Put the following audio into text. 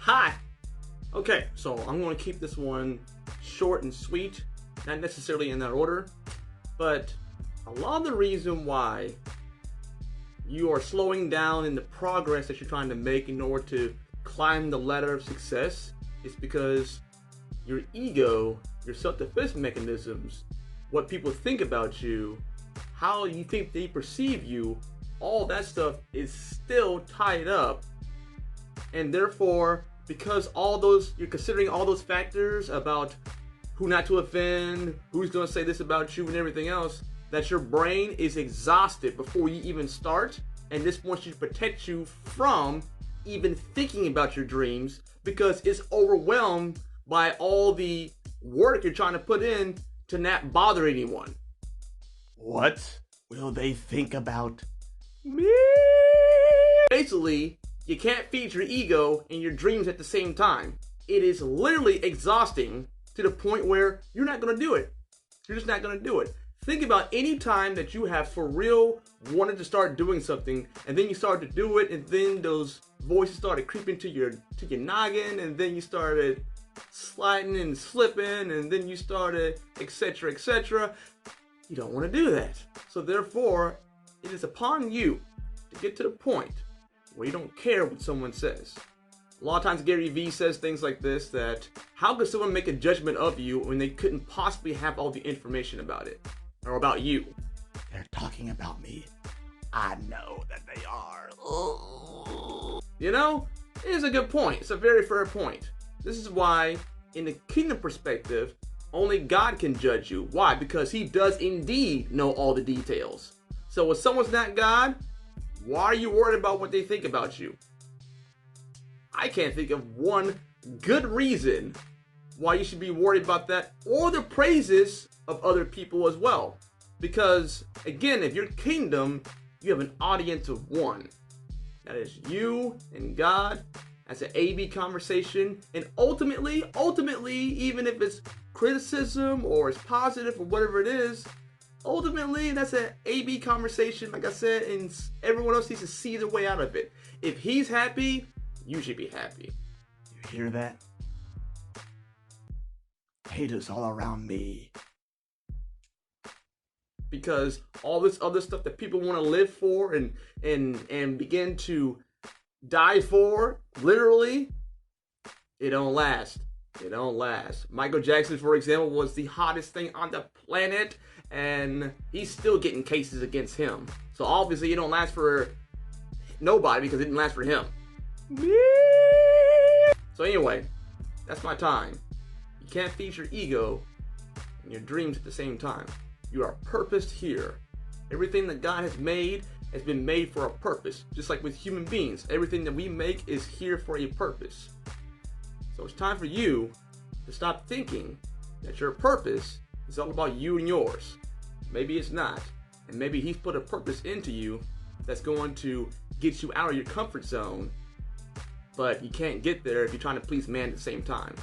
Hi! Okay, so I'm going to keep this one short and sweet, not necessarily in that order, but a lot of the reason why you are slowing down in the progress that you're trying to make in order to climb the ladder of success is because your ego, your self-defense mechanisms, what people think about you, how you think they perceive you, all that stuff is still tied up. And therefore, because you're considering all those factors about who not to offend, who's going to say this about you and everything else, that your brain is exhausted before you even start. And this wants you to protect you from even thinking about your dreams because it's overwhelmed by all the work you're trying to put in to not bother anyone. What will they think about me? Basically, you can't feed your ego and your dreams at the same time. It is literally exhausting to the point where you're not going to do it. You're just not going to do it. Think about any time that you have for real wanted to start doing something and then you started to do it and then those voices started creeping to your noggin and then you started sliding and slipping and then you started etc. etc. You don't want to do that. So therefore, it is upon you to get to the point where you don't care what someone says. A lot of times Gary Vee says things like this, that how could someone make a judgment of you when they couldn't possibly have all the information about it or about you? They're talking about me. I know that they are. You know, it is a good point. It's a very fair point. This is why, in the kingdom perspective, only God can judge you. Why? Because he does indeed know all the details. So if someone's not God, why are you worried about what they think about you? I can't think of one good reason why you should be worried about that or the praises of other people as well. Because, again, if you're kingdom, you have an audience of one. That is you and God. That's an A-B conversation. And ultimately, even if it's criticism or it's positive or whatever it is, ultimately, that's an A-B conversation, like I said, and everyone else needs to see their way out of it. If he's happy, you should be happy. You hear that? Haters all around me. Because all this other stuff that people want to live for and begin to die for, literally, it don't last. It don't last. Michael Jackson, for example, was the hottest thing on the planet, and he's still getting cases against him. So obviously it don't last for nobody because it didn't last for him. So anyway, that's my time. You can't feed your ego and your dreams at the same time. You are purposed here. Everything that God has been made for a purpose. Just like with human beings, everything that we make is here for a purpose. So it's time for you to stop thinking that your purpose is all about you and yours. Maybe it's not. And maybe he's put a purpose into you that's going to get you out of your comfort zone. But you can't get there if you're trying to please man at the same time.